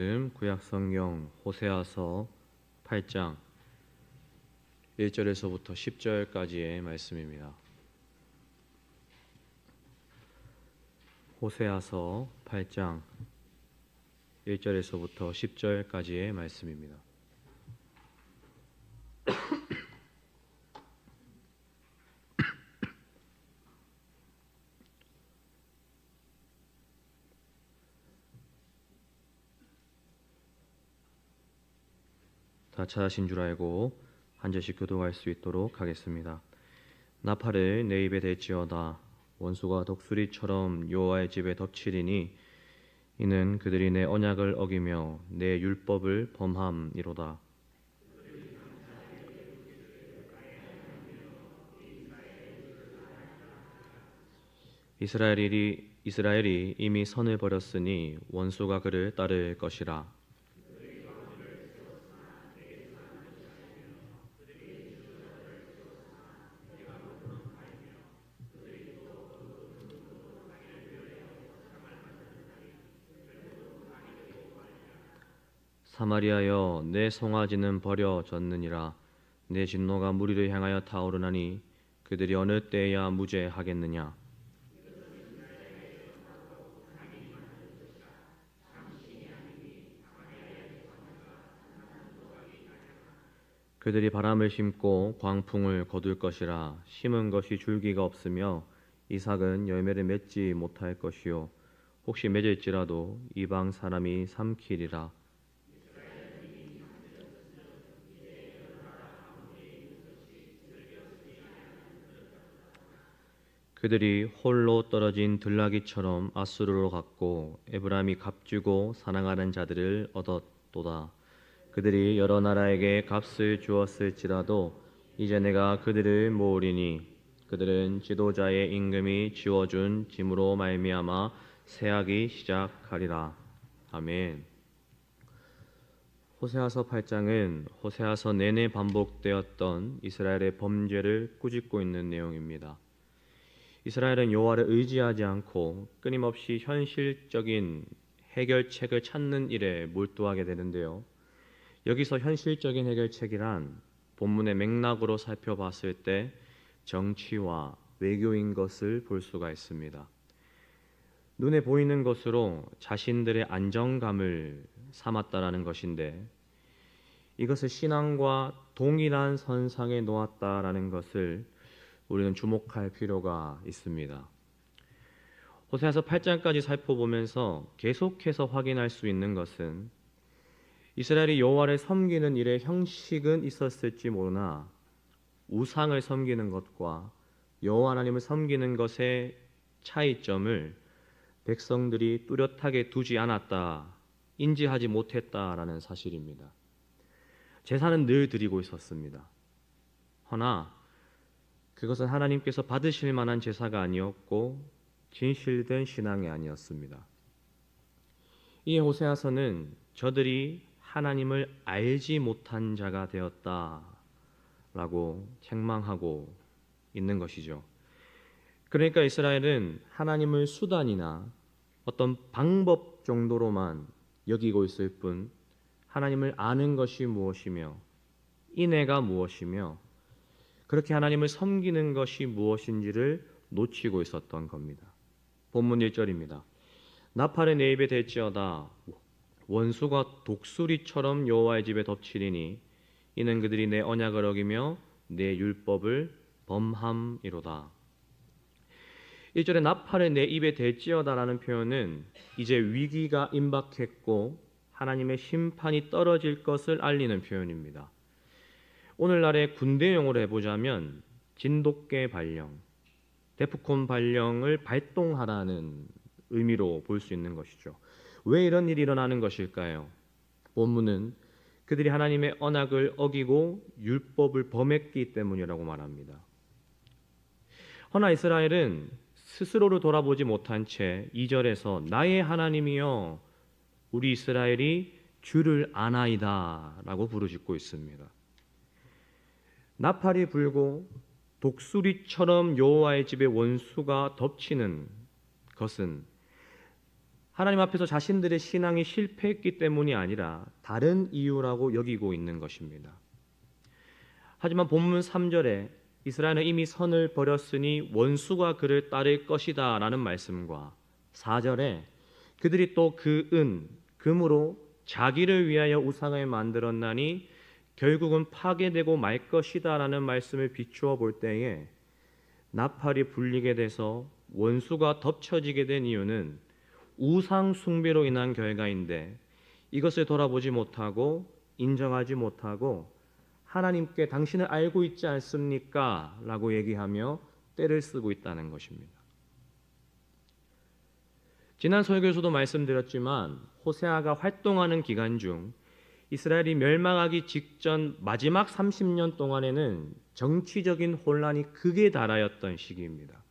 구약성경 호세아서 8장 1절에서부터 10절까지의 말씀입니다. 호세아서 8장 1절에서부터 10절까지의 말씀입니다. 다 찾으신 줄 알고 한 절씩 교독할 수 있도록 하겠습니다. 나팔을 내 입에 댈지어다. 원수가 독수리처럼 여호와의 집에 덮치리니 이는 그들이 내 언약을 어기며 내 율법을 범함이로다. 이스라엘이 이미 선을 버렸으니 원수가 그를 따를 것이라. 사마리아여, 내 송아지는 버려졌느니라. 내 진노가 무리를 향하여 타오르나니 그들이 어느 때에야 무죄하겠느냐. 그들이 바람을 심고 광풍을 거둘 것이라. 심은 것이 줄기가 없으며 이삭은 열매를 맺지 못할 것이요 혹시 맺을지라도 이방 사람이 삼키리라. 그들이 홀로 떨어진 들나귀처럼 아수르로 갔고 에브라임이 값주고 사랑하는 자들을 얻었도다. 그들이 여러 나라에게 값을 주었을지라도 이제 내가 그들을 모으리니 그들은 지도자의 임금이 지워준 짐으로 말미암아 세하기 시작하리라. 아멘. 호세아서 8장은 호세아서 내내 반복되었던 이스라엘의 범죄를 꾸짖고 있는 내용입니다. 이스라엘은 여호와를 의지하지 않고 끊임없이 현실적인 해결책을 찾는 일에 몰두하게 되는데요. 여기서 현실적인 해결책이란 본문의 맥락으로 살펴봤을 때 정치와 외교인 것을 볼 수가 있습니다. 눈에 보이는 것으로 자신들의 안정감을 삼았다라는 것인데 이것을 신앙과 동일한 선상에 놓았다라는 것을 우리는 주목할 필요가 있습니다. 호세아서 8장까지 살펴보면서 계속해서 확인할 수 있는 것은 이스라엘이 여호와를 섬기는 일에 형식은 있었을지 모르나 우상을 섬기는 것과 여호와 하나님을 섬기는 것의 차이점을 백성들이 뚜렷하게 두지 않았다, 인지하지 못했다라는 사실입니다. 제사는 늘 드리고 있었습니다. 허나 그것은 하나님께서 받으실 만한 제사가 아니었고 진실된 신앙이 아니었습니다. 이 호세아서는 저들이 하나님을 알지 못한 자가 되었다라고 책망하고 있는 것이죠. 그러니까 이스라엘은 하나님을 수단이나 어떤 방법 정도로만 여기고 있을 뿐 하나님을 아는 것이 무엇이며 인애가 무엇이며 그렇게 하나님을 섬기는 것이 무엇인지를 놓치고 있었던 겁니다. 본문 1절입니다. 나팔을 내 입에 댈지어다. 원수가 독수리처럼 여호와의 집에 덮치리니 이는 그들이 내 언약을 어기며 내 율법을 범함이로다. 1절에 나팔을 내 입에 댈지어다라는 표현은 이제 위기가 임박했고 하나님의 심판이 떨어질 것을 알리는 표현입니다. 오늘날의 군대용어로 해보자면 진돗개 발령, 데프콘 발령을 발동하라는 의미로 볼 수 있는 것이죠. 왜 이런 일이 일어나는 것일까요? 본문은 그들이 하나님의 언약을 어기고 율법을 범했기 때문이라고 말합니다. 허나 이스라엘은 스스로를 돌아보지 못한 채 2절에서 나의 하나님이여 우리 이스라엘이 주를 아나이다 라고 부르짖고 있습니다. 나팔이 불고 독수리처럼 여호와의 집에 원수가 덮치는 것은 하나님 앞에서 자신들의 신앙이 실패했기 때문이 아니라 다른 이유라고 여기고 있는 것입니다. 하지만 본문 3절에 이스라엘은 이미 선을 버렸으니 원수가 그를 따를 것이다 라는 말씀과 4절에 그들이 또 그 금으로 자기를 위하여 우상을 만들었나니 결국은 파괴되고 말 것이다 라는 말씀을 비추어 볼 때에 나팔이 불리게 돼서 원수가 덮쳐지게 된 이유는 우상 숭배로 인한 결과인데 이것을 돌아보지 못하고 인정하지 못하고 하나님께 당신을 알고 있지 않습니까? 라고 얘기하며 때를 쓰고 있다는 것입니다. 지난 설교에서도 말씀드렸지만 호세아가 활동하는 기간 중 이스라엘이 멸망하기 직전 마지막 30년 동안에는 정치적인 혼란이 극에 달하였던 시기입니다.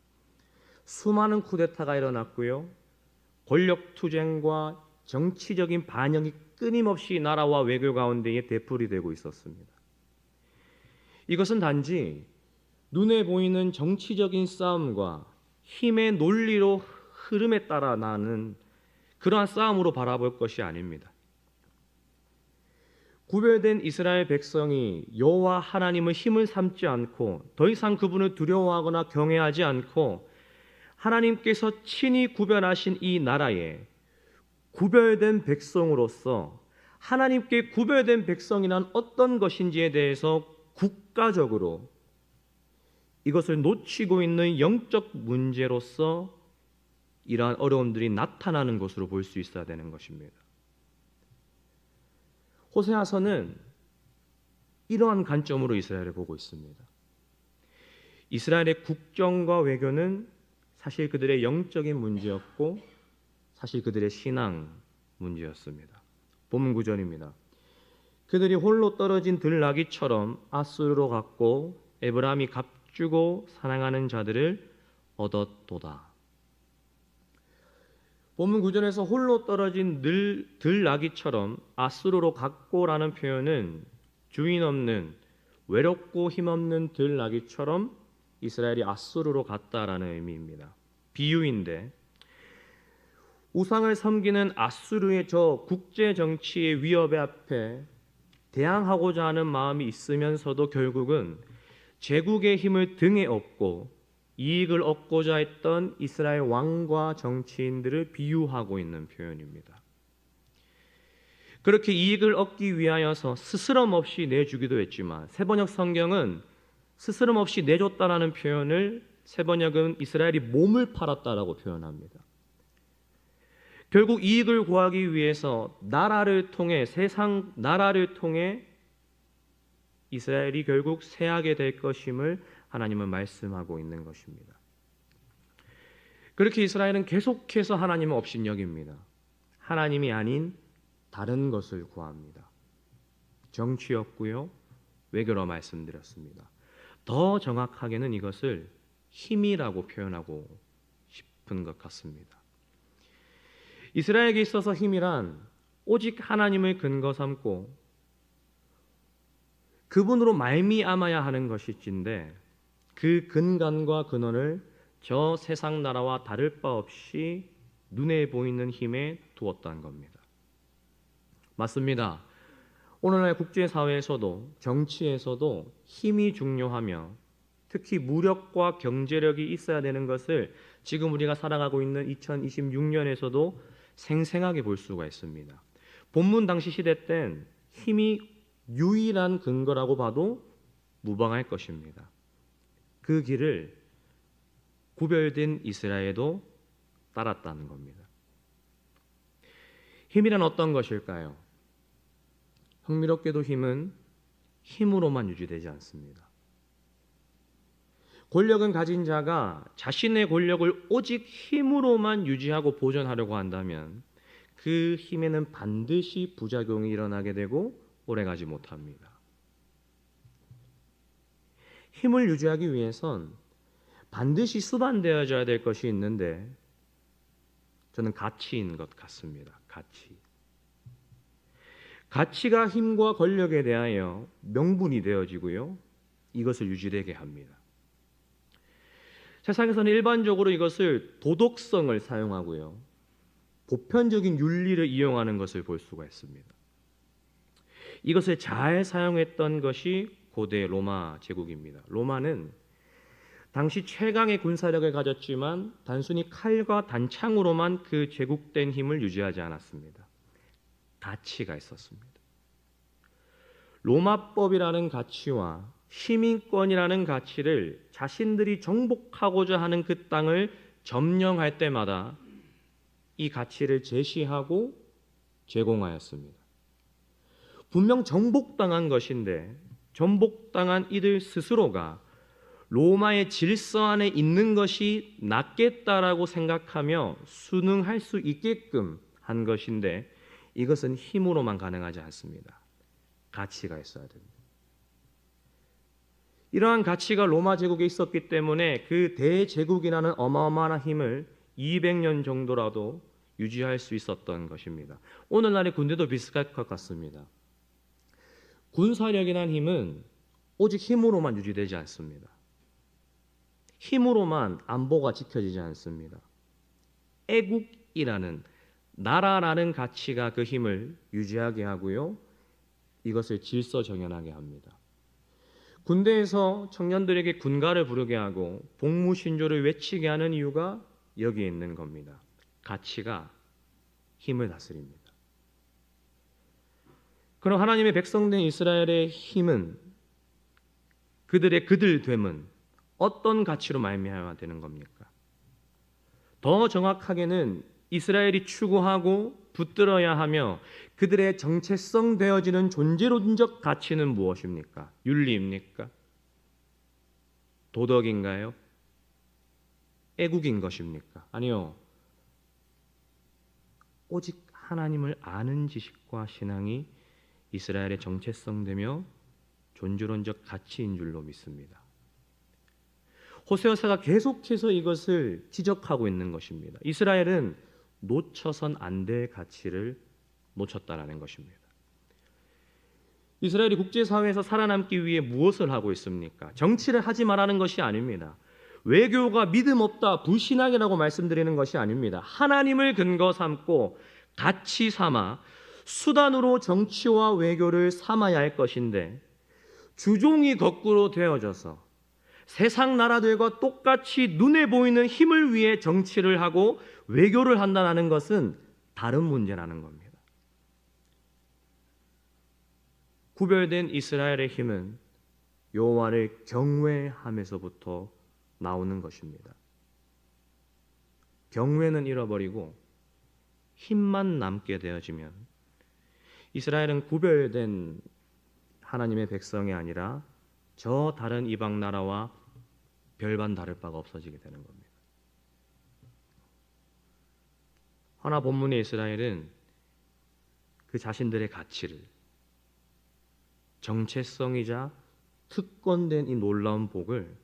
수많은 쿠데타가 일어났고요. 권력 투쟁과 정치적인 반영이 끊임없이 나라와 외교 가운데에 되풀이되고 있었습니다. 이것은 단지 눈에 보이는 정치적인 싸움과 힘의 논리로 흐름에 따라 나는 그러한 싸움으로 바라볼 것이 아닙니다. 구별된 이스라엘 백성이 여호와 하나님의 힘을 삼지 않고 더 이상 그분을 두려워하거나 경외하지 않고 하나님께서 친히 구별하신 이 나라에 구별된 백성으로서 하나님께 구별된 백성이란 어떤 것인지에 대해서 국가적으로 이것을 놓치고 있는 영적 문제로서 이러한 어려움들이 나타나는 것으로 볼 수 있어야 되는 것입니다. 호세아서는 이러한 관점으로 이스라엘을 보고 있습니다. 이스라엘의 국정과 외교는 사실 그들의 영적인 문제였고 사실 그들의 신앙 문제였습니다. 본문 9절입니다. 그들이 홀로 떨어진 들나귀처럼 아수르로 갔고 에브라임이 값주고 사랑하는 자들을 얻었도다. 본문 9절에서 홀로 떨어진 들나귀처럼 아수르로 갔고라는 표현은 주인 없는 외롭고 힘없는 들나귀처럼 이스라엘이 아수르로 갔다라는 의미입니다. 비유인데 우상을 섬기는 아수르의 저 국제 정치의 위협에 앞에 대항하고자 하는 마음이 있으면서도 결국은 제국의 힘을 등에 업고 이익을 얻고자 했던 이스라엘 왕과 정치인들을 비유하고 있는 표현입니다. 그렇게 이익을 얻기 위하여서 스스럼 없이 내주기도 했지만 세번역 성경은 스스럼 없이 내줬다라는 표현을 세번역은 이스라엘이 몸을 팔았다라고 표현합니다. 결국 이익을 구하기 위해서 나라를 통해 세상 나라를 통해 이스라엘이 결국 패하게 될 것임을 하나님은 말씀하고 있는 것입니다. 그렇게 이스라엘은 계속해서 하나님을 업신여깁니다. 하나님이 아닌 다른 것을 구합니다. 정치였고요. 외교로 말씀드렸습니다. 더 정확하게는 이것을 힘이라고 표현하고 싶은 것 같습니다. 이스라엘에게 있어서 힘이란 오직 하나님을 근거 삼고 그분으로 말미암아야 하는 것일진데 그 근간과 근원을 저 세상 나라와 다를 바 없이 눈에 보이는 힘에 두었다는 겁니다. 맞습니다. 오늘날 국제사회에서도 정치에서도 힘이 중요하며 특히 무력과 경제력이 있어야 되는 것을 지금 우리가 살아가고 있는 2026년에서도 생생하게 볼 수가 있습니다. 본문 당시 시대 땐 힘이 유일한 근거라고 봐도 무방할 것입니다. 그 길을 구별된 이스라엘도 따랐다는 겁니다. 힘이란 어떤 것일까요? 흥미롭게도 힘은 힘으로만 유지되지 않습니다. 권력은 가진 자가 자신의 권력을 오직 힘으로만 유지하고 보존하려고 한다면 그 힘에는 반드시 부작용이 일어나게 되고 오래가지 못합니다. 힘을 유지하기 위해선 반드시 수반되어져야 될 것이 있는데 저는 가치인 것 같습니다. 가치가 힘과 권력에 대하여 명분이 되어지고요. 이것을 유지되게 합니다. 세상에서는 일반적으로 이것을 도덕성을 사용하고요. 보편적인 윤리를 이용하는 것을 볼 수가 있습니다. 이것을 잘 사용했던 것이 고대 로마 제국입니다. 로마는 당시 최강의 군사력을 가졌지만 단순히 칼과 단창으로만 그 제국된 힘을 유지하지 않았습니다. 가치가 있었습니다. 로마법이라는 가치와 시민권이라는 가치를 자신들이 정복하고자 하는 그 땅을 점령할 때마다 이 가치를 제시하고 제공하였습니다. 분명 정복당한 것인데 정복당한 이들 스스로가 로마의 질서 안에 있는 것이 낫겠다라고 생각하며 순응할 수 있게끔 한 것인데 이것은 힘으로만 가능하지 않습니다. 가치가 있어야 됩니다. 이러한 가치가 로마 제국에 있었기 때문에 그 대제국이라는 어마어마한 힘을 200년 정도라도 유지할 수 있었던 것입니다. 오늘날의 군대도 비슷할 것 같습니다. 군사력이라는 힘은 오직 힘으로만 유지되지 않습니다. 힘으로만 안보가 지켜지지 않습니다. 애국이라는 나라라는 가치가 그 힘을 유지하게 하고요. 이것을 질서 정연하게 합니다. 군대에서 청년들에게 군가를 부르게 하고 복무신조를 외치게 하는 이유가 여기에 있는 겁니다. 가치가 힘을 다스립니다. 그럼 하나님의 백성된 이스라엘의 힘은 그들의 그들됨은 어떤 가치로 말미암아 되는 겁니까? 더 정확하게는 이스라엘이 추구하고 붙들어야 하며 그들의 정체성 되어지는 존재론적 가치는 무엇입니까? 윤리입니까? 도덕인가요? 애국인 것입니까? 아니요. 오직 하나님을 아는 지식과 신앙이 이스라엘의 정체성되며 존재론적 가치인 줄로 믿습니다. 호세아서가 계속해서 이것을 지적하고 있는 것입니다. 이스라엘은 놓쳐선 안 될 가치를 놓쳤다라는 것입니다. 이스라엘이 국제사회에서 살아남기 위해 무엇을 하고 있습니까? 정치를 하지 말라는 것이 아닙니다. 외교가 믿음 없다, 불신앙이라고 말씀드리는 것이 아닙니다. 하나님을 근거 삼고 가치 삼아 수단으로 정치와 외교를 삼아야 할 것인데 주종이 거꾸로 되어져서 세상 나라들과 똑같이 눈에 보이는 힘을 위해 정치를 하고 외교를 한다는 것은 다른 문제라는 겁니다. 구별된 이스라엘의 힘은 여호와를 경외함에서부터 나오는 것입니다. 경외는 잃어버리고 힘만 남게 되어지면 이스라엘은 구별된 하나님의 백성이 아니라 저 다른 이방 나라와 별반 다를 바가 없어지게 되는 겁니다. 하나 본문의 이스라엘은 그 자신들의 가치를 정체성이자 특권된 이 놀라운 복을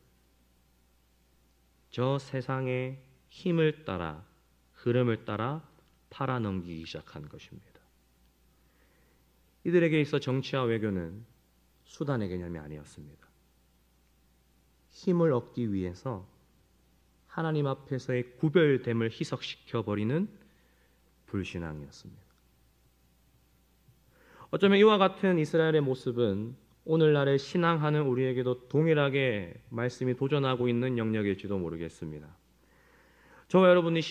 저 세상의 힘을 따라 흐름을 따라 팔아넘기기 시작한 것입니다. 이들에게 있어 정치와 외교는 수단의 개념이 아니었습니다. 힘을 얻기 위해서 하나님 앞에서의 구별됨을 희석시켜 버리는 불신앙이었습니다. 어쩌면 이와 같은 이스라엘의 모습은 오늘날의 신앙하는 우리에게도 동일하게 말씀이 도전하고 있는 영역일지도 모르겠습니다. 저와 여러분이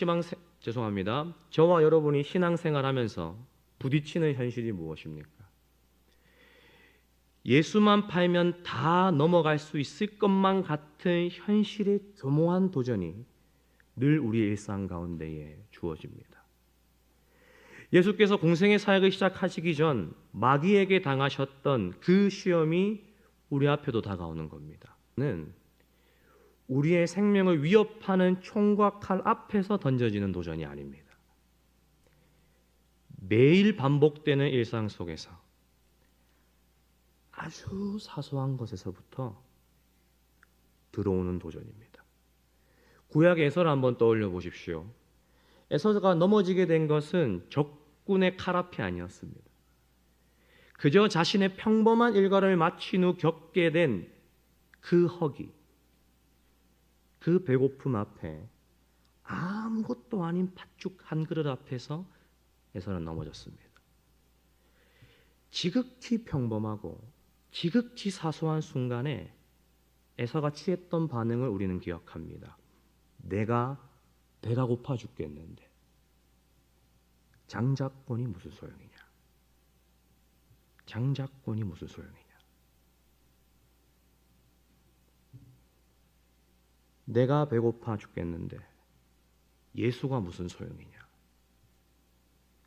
신앙생활하면서 부딪히는 현실이 무엇입니까? 예수만 팔면 다 넘어갈 수 있을 것만 같은 현실의 교묘한 도전이 늘 우리의 일상 가운데에 주어집니다. 예수께서 공생의 사역을 시작하시기 전 마귀에게 당하셨던 그 시험이 우리 앞에도 다가오는 겁니다. 는 우리의 생명을 위협하는 총과 칼 앞에서 던져지는 도전이 아닙니다. 매일 반복되는 일상 속에서 아주 사소한 것에서부터 들어오는 도전입니다. 구약의 에서를 한번 떠올려 보십시오. 에서가 넘어지게 된 것은 적군의 칼 앞이 아니었습니다. 그저 자신의 평범한 일과를 마친 후 겪게 된 그 허기, 그 배고픔 앞에 아무것도 아닌 팥죽 한 그릇 앞에서 에서는 넘어졌습니다. 지극히 평범하고 지극히 사소한 순간에 에서가 취했던 반응을 우리는 기억합니다. 내가 배가 고파 죽겠는데 장자권이 무슨 소용이냐? 장자권이 무슨 소용이냐? 내가 배고파 죽겠는데 예수가 무슨 소용이냐?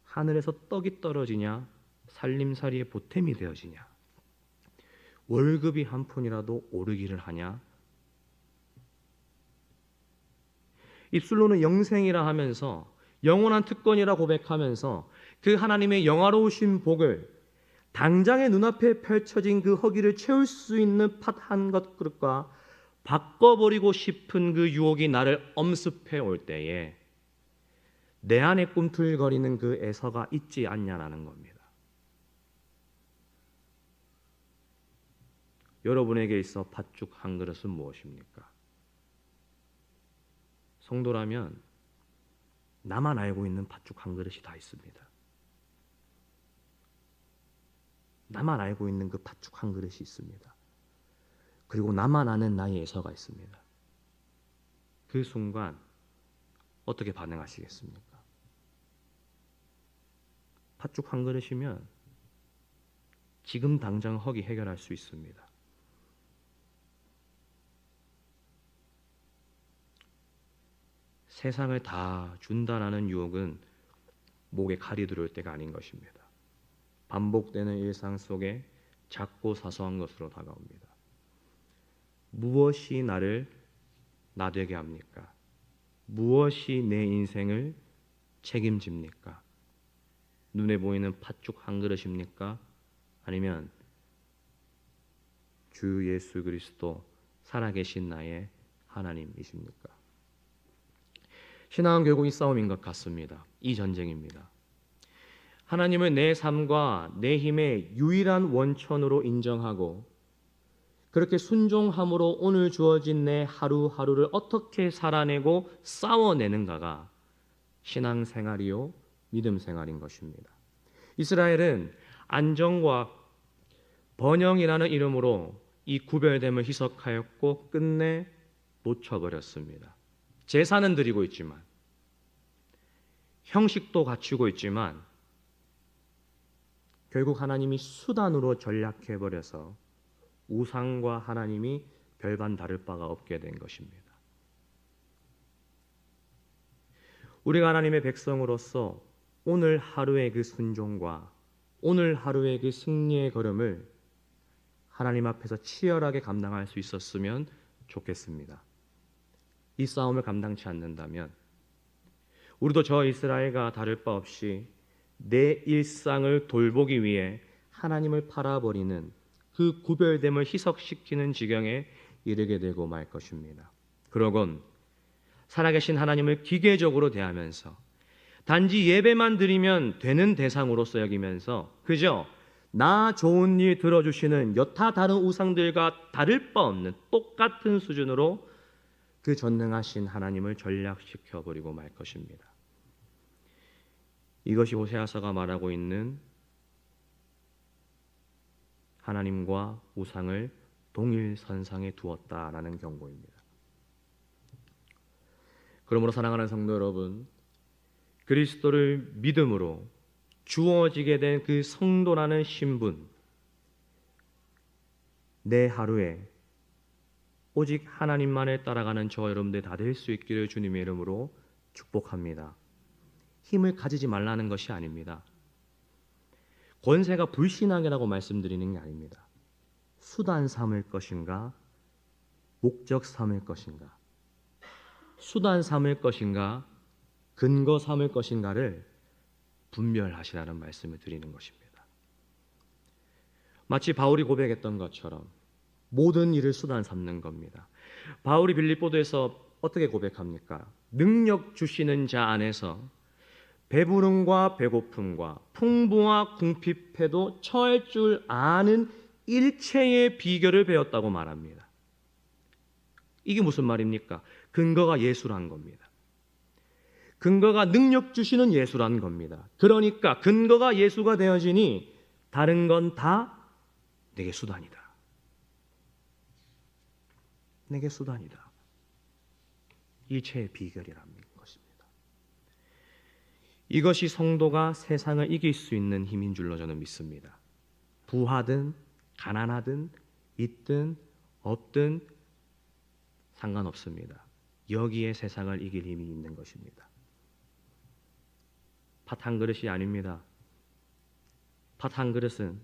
하늘에서 떡이 떨어지냐? 살림살이의 보탬이 되어지냐? 월급이 한 푼이라도 오르기를 하냐? 입술로는 영생이라 하면서 영원한 특권이라 고백하면서 그 하나님의 영화로우신 복을 당장의 눈앞에 펼쳐진 그 허기를 채울 수 있는 팥 한 그릇과 바꿔버리고 싶은 그 유혹이 나를 엄습해 올 때에 내 안에 꿈틀거리는 그 에서가 있지 않냐라는 겁니다. 여러분에게 있어 팥죽 한 그릇은 무엇입니까? 성도라면 나만 알고 있는 팥죽 한 그릇이 다 있습니다. 나만 알고 있는 그 팥죽 한 그릇이 있습니다. 그리고 나만 아는 나의 에서가 있습니다. 그 순간 어떻게 반응하시겠습니까? 팥죽 한 그릇이면 지금 당장 허기 해결할 수 있습니다. 세상을 다 준다라는 유혹은 목에 칼이 들어올 때가 아닌 것입니다. 반복되는 일상 속에 작고 사소한 것으로 다가옵니다. 무엇이 나를 나되게 합니까? 무엇이 내 인생을 책임집니까? 눈에 보이는 팥죽 한 그릇입니까? 아니면 주 예수 그리스도 살아계신 나의 하나님이십니까? 신앙은 결국 이 싸움인 것 같습니다. 이 전쟁입니다. 하나님을 내 삶과 내 힘의 유일한 원천으로 인정하고 그렇게 순종함으로 오늘 주어진 내 하루하루를 어떻게 살아내고 싸워내는가가 신앙생활이요 믿음생활인 것입니다. 이스라엘은 안정과 번영이라는 이름으로 이 구별됨을 희석하였고 끝내 놓쳐버렸습니다. 제사는 드리고 있지만 형식도 갖추고 있지만 결국 하나님이 수단으로 전략해버려서 우상과 하나님이 별반 다를 바가 없게 된 것입니다. 우리가 하나님의 백성으로서 오늘 하루의 그 순종과 오늘 하루의 그 승리의 걸음을 하나님 앞에서 치열하게 감당할 수 있었으면 좋겠습니다. 이 싸움을 감당치 않는다면 우리도 저 이스라엘과 다를 바 없이 내 일상을 돌보기 위해 하나님을 팔아버리는 그 구별됨을 희석시키는 지경에 이르게 되고 말 것입니다. 그러곤 살아계신 하나님을 기계적으로 대하면서 단지 예배만 드리면 되는 대상으로서 여기면서 그저 나 좋은 일 들어주시는 여타 다른 우상들과 다를 바 없는 똑같은 수준으로 그 전능하신 하나님을 전락시켜버리고 말 것입니다. 이것이 호세아서가 말하고 있는 하나님과 우상을 동일선상에 두었다라는 경고입니다. 그러므로 사랑하는 성도 여러분, 그리스도를 믿음으로 주어지게 된 그 성도라는 신분, 내 하루에 오직 하나님만을 따라가는 저 여러분들 다 될 수 있기를 주님의 이름으로 축복합니다. 힘을 가지지 말라는 것이 아닙니다. 권세가 불신앙이라고 말씀드리는 게 아닙니다. 수단 삼을 것인가, 목적 삼을 것인가, 수단 삼을 것인가, 근거 삼을 것인가를 분별하시라는 말씀을 드리는 것입니다. 마치 바울이 고백했던 것처럼 모든 일을 수단 삼는 겁니다. 바울이 빌립보도에서 어떻게 고백합니까? 능력 주시는 자 안에서 배부름과 배고픔과 풍부와 궁핍해도 처할 줄 아는 일체의 비결을 배웠다고 말합니다. 이게 무슨 말입니까? 근거가 예수란 겁니다. 근거가 능력 주시는 예수라는 겁니다. 그러니까 근거가 예수가 되어지니 다른 건 다 내게 수단이다. 내게 수단이다. 일체의 비결이라는 것입니다. 이것이 성도가 세상을 이길 수 있는 힘인 줄로 저는 믿습니다. 부하든 가난하든 있든 없든 상관없습니다. 여기에 세상을 이길 힘이 있는 것입니다. 팥 한 그릇이 아닙니다. 팥 한 그릇은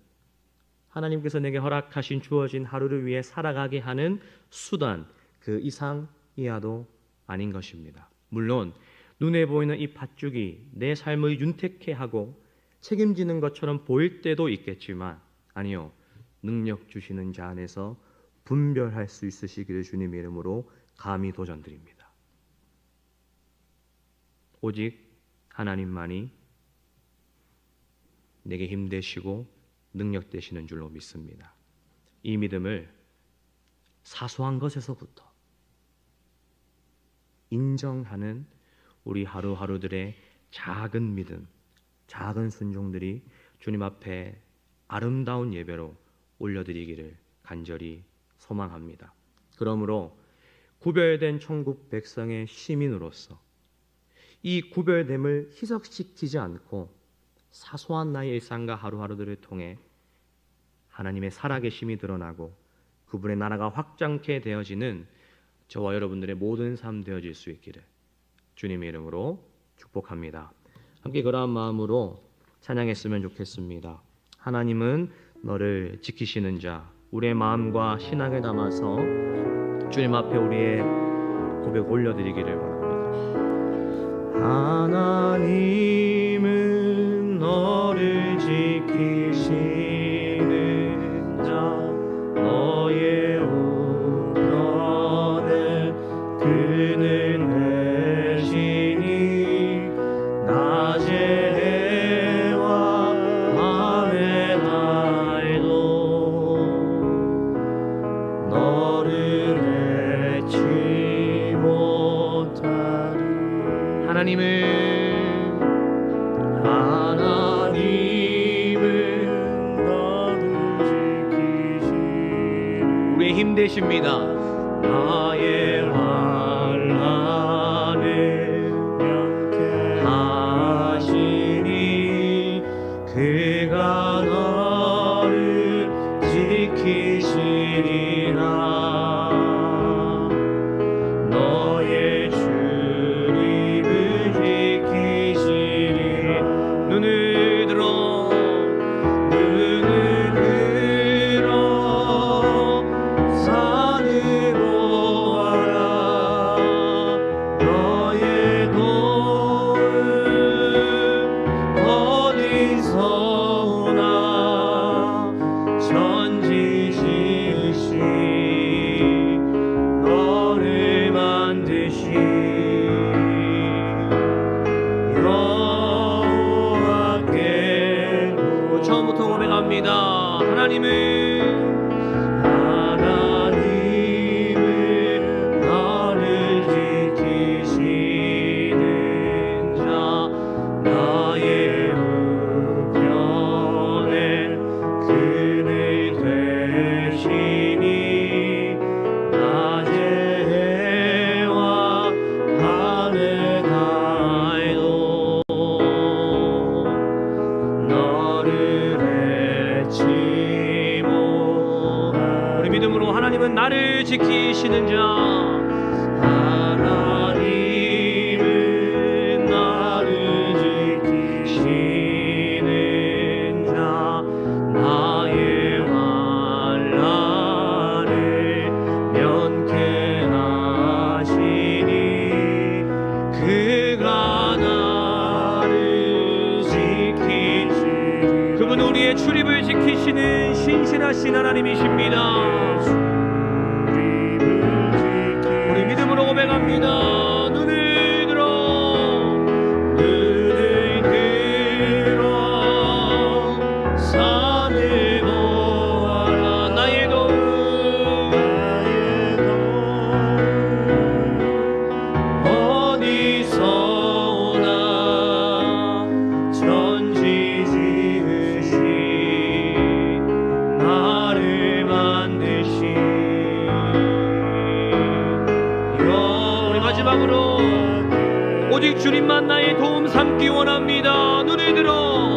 하나님께서 내게 허락하신 주어진 하루를 위해 살아가게 하는 수단, 그 이상 이하도 아닌 것입니다. 물론 눈에 보이는 이 팥죽이 내 삶을 윤택해 하고 책임지는 것처럼 보일 때도 있겠지만 아니요, 능력 주시는 자 안에서 분별할 수 있으시기를 주님의 이름으로 감히 도전드립니다. 오직 하나님만이 내게 힘 되시고 능력 되시는 줄로 믿습니다. 이 믿음을 사소한 것에서부터 인정하는 우리 하루하루들의 작은 믿음, 작은 순종들이 주님 앞에 아름다운 예배로 올려드리기를 간절히 소망합니다. 그러므로 구별된 천국 백성의 시민으로서 이 구별됨을 희석시키지 않고 사소한 나의 일상과 하루하루들을 통해 하나님의 살아계심이 드러나고 그분의 나라가 확장케 되어지는 저와 여러분들의 모든 삶 되어질 수 있기를 주님의 이름으로 축복합니다. 함께 그러한 마음으로 찬양했으면 좋겠습니다. 하나님은 너를 지키시는 자. 우리의 마음과 신앙을 담아서 주님 앞에 우리의 고백 올려드리기를 원합니다. 하나님은 너를 지키시는 자. 너의 우편에 그는 내시니 낮에 해와 밤의 날도 너를 잊지 못하리. 하나님은 너를 지키시니 우리의 힘 되십니다. 나의 환난을 명쾌 하시니 그가 너를 지키시리라. 너의 주님을 지키시리. 눈을 들어 산을 보아라. 너의 도움 어디서 오나. 전지시시 너를 만드신 여호와께. 처음부터 고백합니다. 하나님은 나를 지키시는 자. 나의 우편에 그는 되시니 낮의 해와 밤의 달도 너를 잊지 못하리. 우리 믿음으로 하나님은 나를 지키시는 자. 하나님은 나를 지키시는 자. 나의 환난을 면케 하시니 그가 나를 지키시니. 그분은 우리의 출입을 지키시는 신실하신 하나님이십니다. 우리 믿음으로 고백합니다. 눈을 들어 산을 보아라. 나의 도움 어디서 오직 주님만 나의 도움 삼기 원합니다. 눈을 들어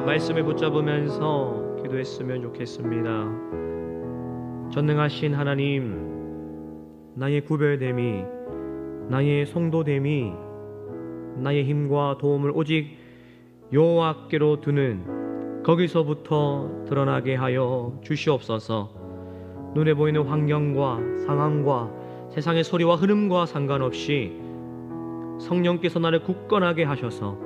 말씀을 붙잡으면서 기도했으면 좋겠습니다. 전능하신 하나님, 나의 구별됨이, 나의 성도됨이, 나의 힘과 도움을 오직 여호와께로 두는 거기서부터 드러나게 하여 주시옵소서. 눈에 보이는 환경과 상황과 세상의 소리와 흐름과 상관없이 성령께서 나를 굳건하게 하셔서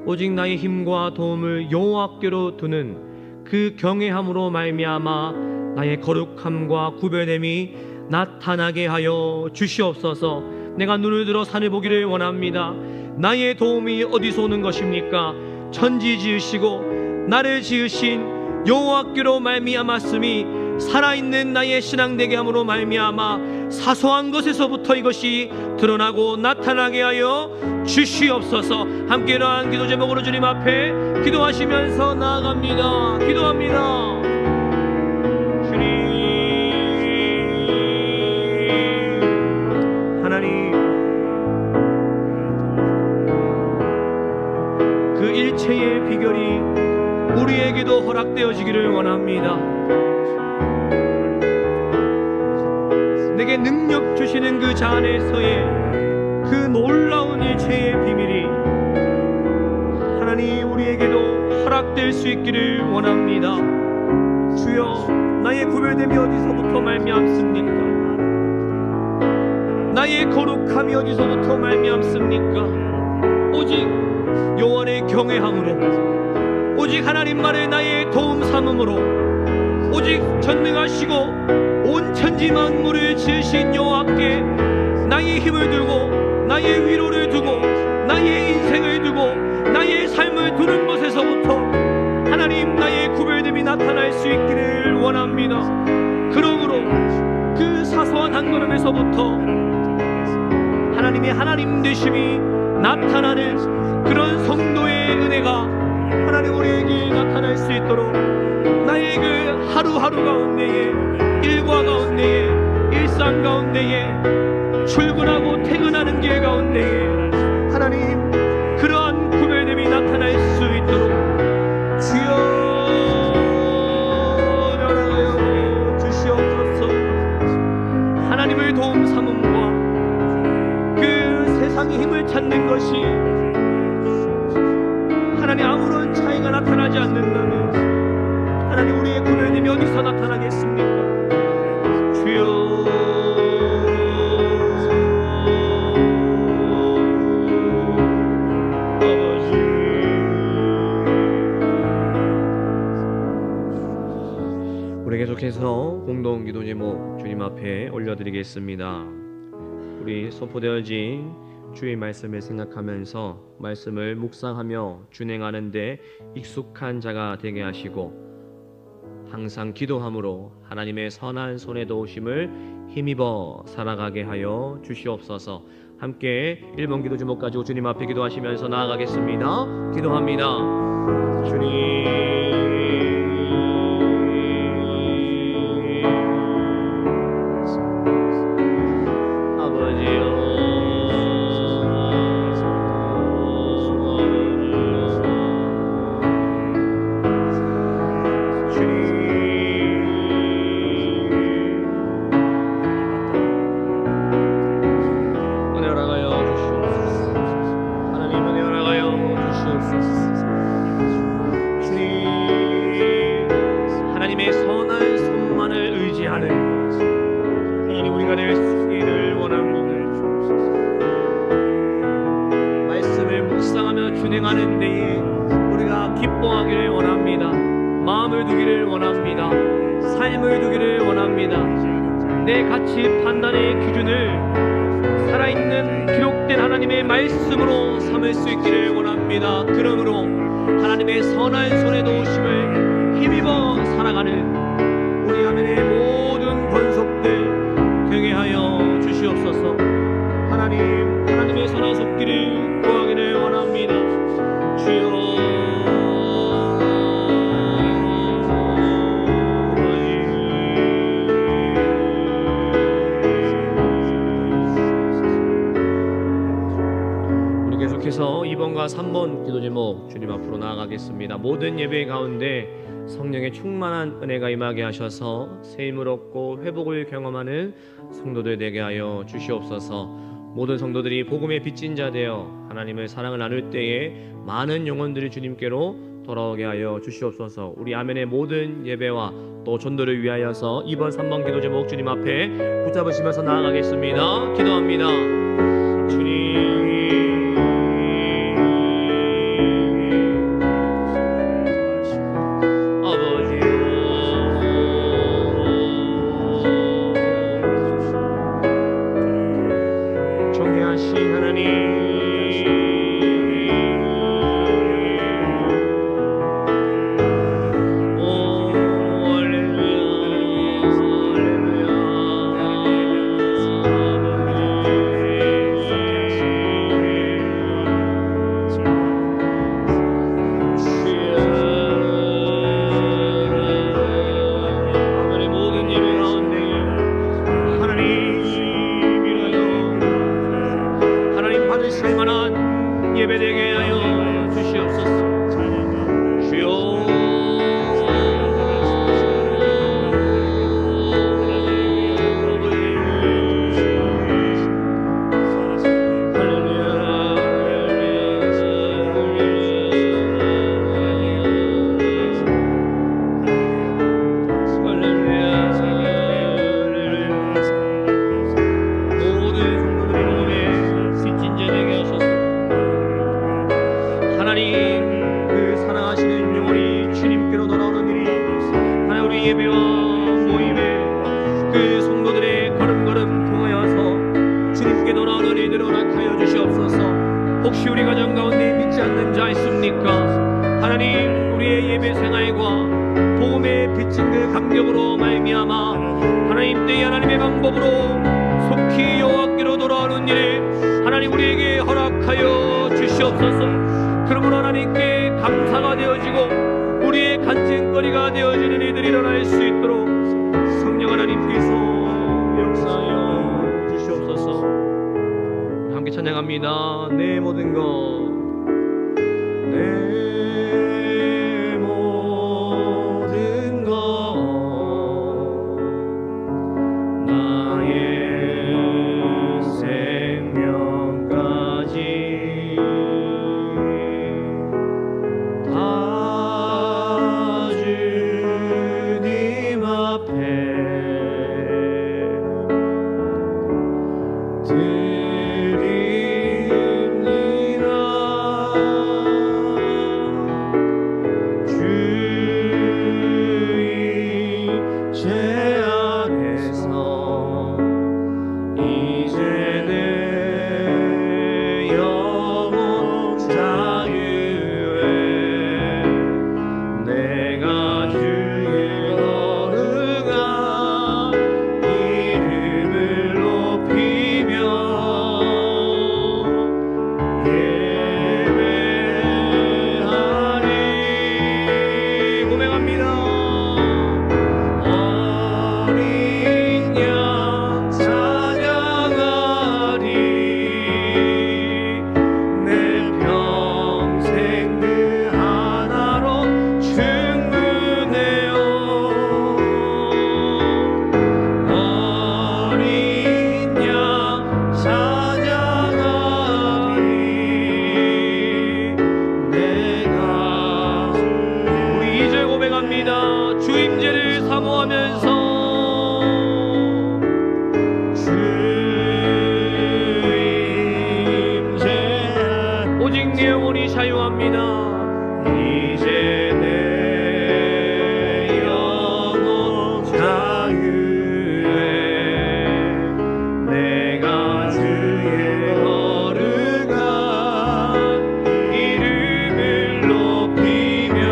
오직 나의 힘과 도움을 여호와께로 두는 그 경외함으로 말미암아 나의 거룩함과 구별됨이 나타나게 하여 주시옵소서. 내가 눈을 들어 산을 보기를 원합니다. 나의 도움이 어디서 오는 것입니까? 천지 지으시고 나를 지으신 여호와께로 말미암았음이 살아있는 나의 신앙되게 함으로 말미암아 사소한 것에서부터 이것이 드러나고 나타나게 하여 주시옵소서. 함께 이러한 기도 제목으로 주님 앞에 기도하시면서 나아갑니다. 기도합니다. 주님, 하나님, 그 일체의 비결이 우리에게도 허락되어지기를 원합니다. 내게 능력 주시는 그 자 안에서의 그 놀라운 일체의 비밀이 하나님 우리에게도 허락될 수 있기를 원합니다. 주여, 나의 구별됨이 어디서부터 말미암습니까? 나의 거룩함이 어디서부터 말미암습니까? 오직 여호와의 경외함으로, 오직 하나님만의 나의 도움 삼음으로, 오직 전능하시고 온 천지 만물을 지으신 여호와께 나의 힘을 두고 나의 위로를 두고 나의 인생을 두고 나의 삶을 두는 것에서부터 하나님 나의 구별됨이 나타날 수 있기를 원합니다. 그러므로 그 사소한 한 걸음에서부터 하나님의 하나님 되심이 나타나는 그런 성도의 은혜가 하나님 우리에게 나타날 수 있도록 나의 그 하루하루 가운데에, 일과 가운데에, 일상 가운데에, 출근하고 퇴근하는 길 가운데에 하나님 그러한 구별됨이 나타날 수 있도록 주여 나라하여 주시옵소서. 하나님을 도움 삼음과 그 세상의 힘을 찾는 것이 하나님 아무런 차이가 나타나지 않는다면 하나님 우리의 구별됨이 어디서 나타나겠습니까? 주여, 우리 계속해서 공동 기도 제목 주님 앞에 올려드리겠습니다. 우리 선포되어진 주의 말씀을 생각하면서 말씀을 묵상하며 준행하는 데 익숙한 자가 되게 하시고 항상 기도함으로 하나님의 선한 손에 도우심을 힘입어 살아가게 하여 주시옵소서. 함께 1번 기도 제목 가지고 주님 앞에 기도하시면서 나아가겠습니다. 기도합니다. 주님, 주님 진행하는 데에 우리가 기뻐하기를 원합니다. 마음을 두기를 원합니다. 삶을 두기를 원합니다. 내 가치 판단의 기준을 살아있는 기록된 하나님의 말씀으로 삼을 수 있기를 원합니다. 그러므로 하나님의 선한 손의 도우심을 힘입어 살아가는 우리 아멘의 모든 권속들 되게 하여 주시옵소서. 하나님의 선한 손길을 구하기를 원합니다. 주여, 계속해서 2번과 3번 기도 제목 주님 앞으로 나아가겠습니다. 모든 예배 가운데 성령의 충만한 은혜가 임하게 하셔서 새 힘을 얻고 회복을 경험하는 성도들 되게 하여 주시옵소서. 모든 성도들이 복음의 빚진 자 되어 하나님의 사랑을 나눌 때에 많은 영혼들이 주님께로 돌아오게 하여 주시옵소서. 우리 아멘의 모든 예배와 또 전도를 위하여서 2번 3번 기도 제목 주님 앞에 붙잡으시면서 나아가겠습니다. 기도합니다. 주님, 예배되게 하여 주시옵소서. 주여, 예배와 모임에 그 성도들의 걸음걸음 통하여서 주님께 돌아오는 이들을 허락하여 주시옵소서. 혹시 우리 가정 가운데 믿지 않는 자 있습니까? 하나님, 우리의 예배 생활과 복음의 빚진 그 감격으로 말미암아 하나님 때의 하나님의 방법으로 속히 여호와께로 돌아오는 일을 하나님 우리에게 허락하여 주시옵소서. 그러므로 하나님께 감사가 되어지고 우리의 간증거리가 되어지는 이들이 일어날 수 있도록 성령 하나님께서 역사하여 주시옵소서. 함께 찬양합니다. 내 모든 것, 내 모든 것, 나의 생명까지 내 이제 영원히 자유합니다. 이제 내 영혼 자유해. 내가 주의 거룩한 이름을 높이며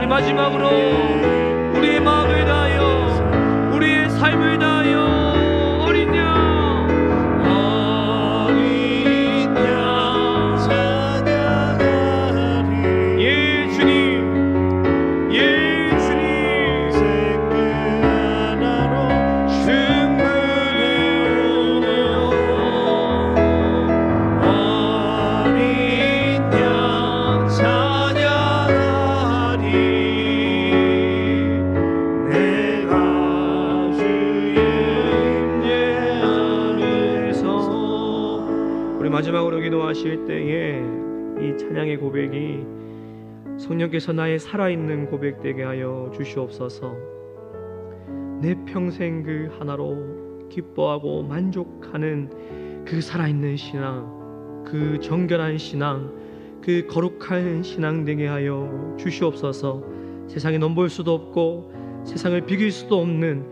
마지막으로 우리의 마음을 다하여 우리의 삶을 다하여 어린 양 찬양하리. 예 주님, 예 주님, 생명 하나로 충분해요. 어린 양 찬양하리. 마지막으로 기도하실 때에 이 찬양의 고백이 성령께서 나의 살아있는 고백되게 하여 주시옵소서. 내 평생 그 하나로 기뻐하고 만족하는 그 살아있는 신앙, 그 정결한 신앙, 그 거룩한 신앙 되게 하여 주시옵소서. 세상에 넘볼 수도 없고 세상을 비길 수도 없는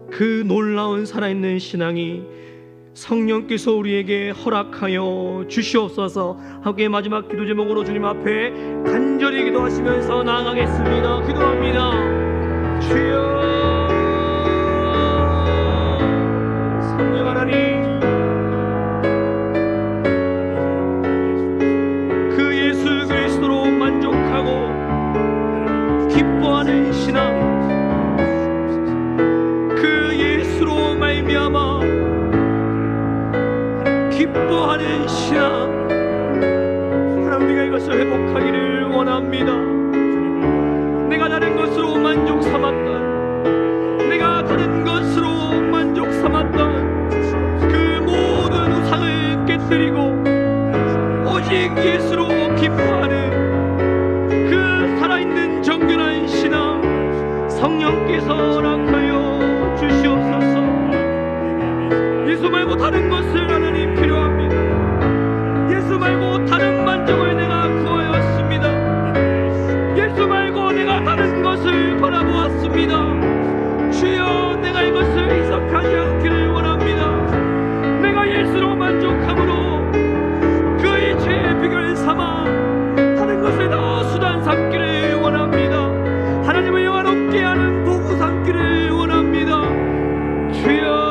그 놀라운 살아있는 신앙이 성령께서 우리에게 허락하여 주시옵소서. 함께 마지막 기도 제목으로 주님 앞에 간절히 기도하시면서 나아가겠습니다. 기도합니다. 주여, 성령 하나님, 그 예수 그리스도로 만족하고 기뻐하는 신앙, 그 예수로 말미암아 기뻐하는 신앙, 하나님 우리가 이것을 회복하기를 원합니다. 내가 다른 것으로 만족 삼았던, 내가 다른 것으로 만족 삼았던 그 모든 우상을 깨뜨리고 오직 예수로 기뻐하는 그 살아있는 정결한 신앙 성령께서 허락하여 주시옵소서. 예수 말고 다른 것을 하나님 필요합니다. 예수 말고 다른 만족을 내가 구하였습니다. 예수 말고 내가 다른 것을 바라보았습니다. 주여, 내가 이것을 해석하지 않기를 원합니다. 내가 예수로 만족함으로 그의 죄의 비결을 삼아 다른 것을 더 수단 삼기를 원합니다. 하나님을 영화롭게 하는 도구 삼기를 원합니다. 주여,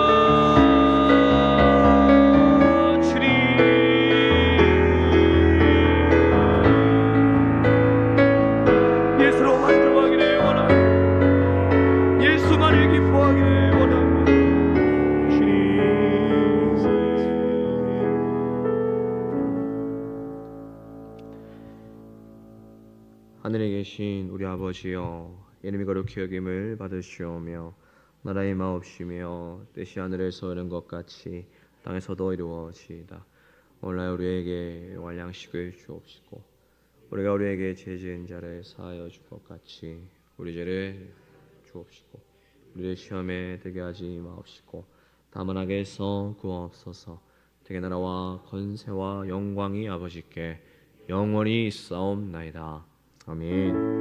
하늘에 계신 우리 아버지여, 이름이 거룩히 여김을 받으시오며 나라의 마옵시며 뜻이 하늘에서 이룬 것 같이 땅에서도 이루어지이다. 오늘날 우리에게 용할 양식을 주옵시고 우리가 우리에게 죄 지은 자를 사하여 줄 것 같이 우리 죄를 주옵시고 우리를 시험에 들게 하지 마옵시고 다만 악에서 구하옵소서. 대개 나라와 권세와 영광이 아버지께 영원히 있사옵나이다. 아멘.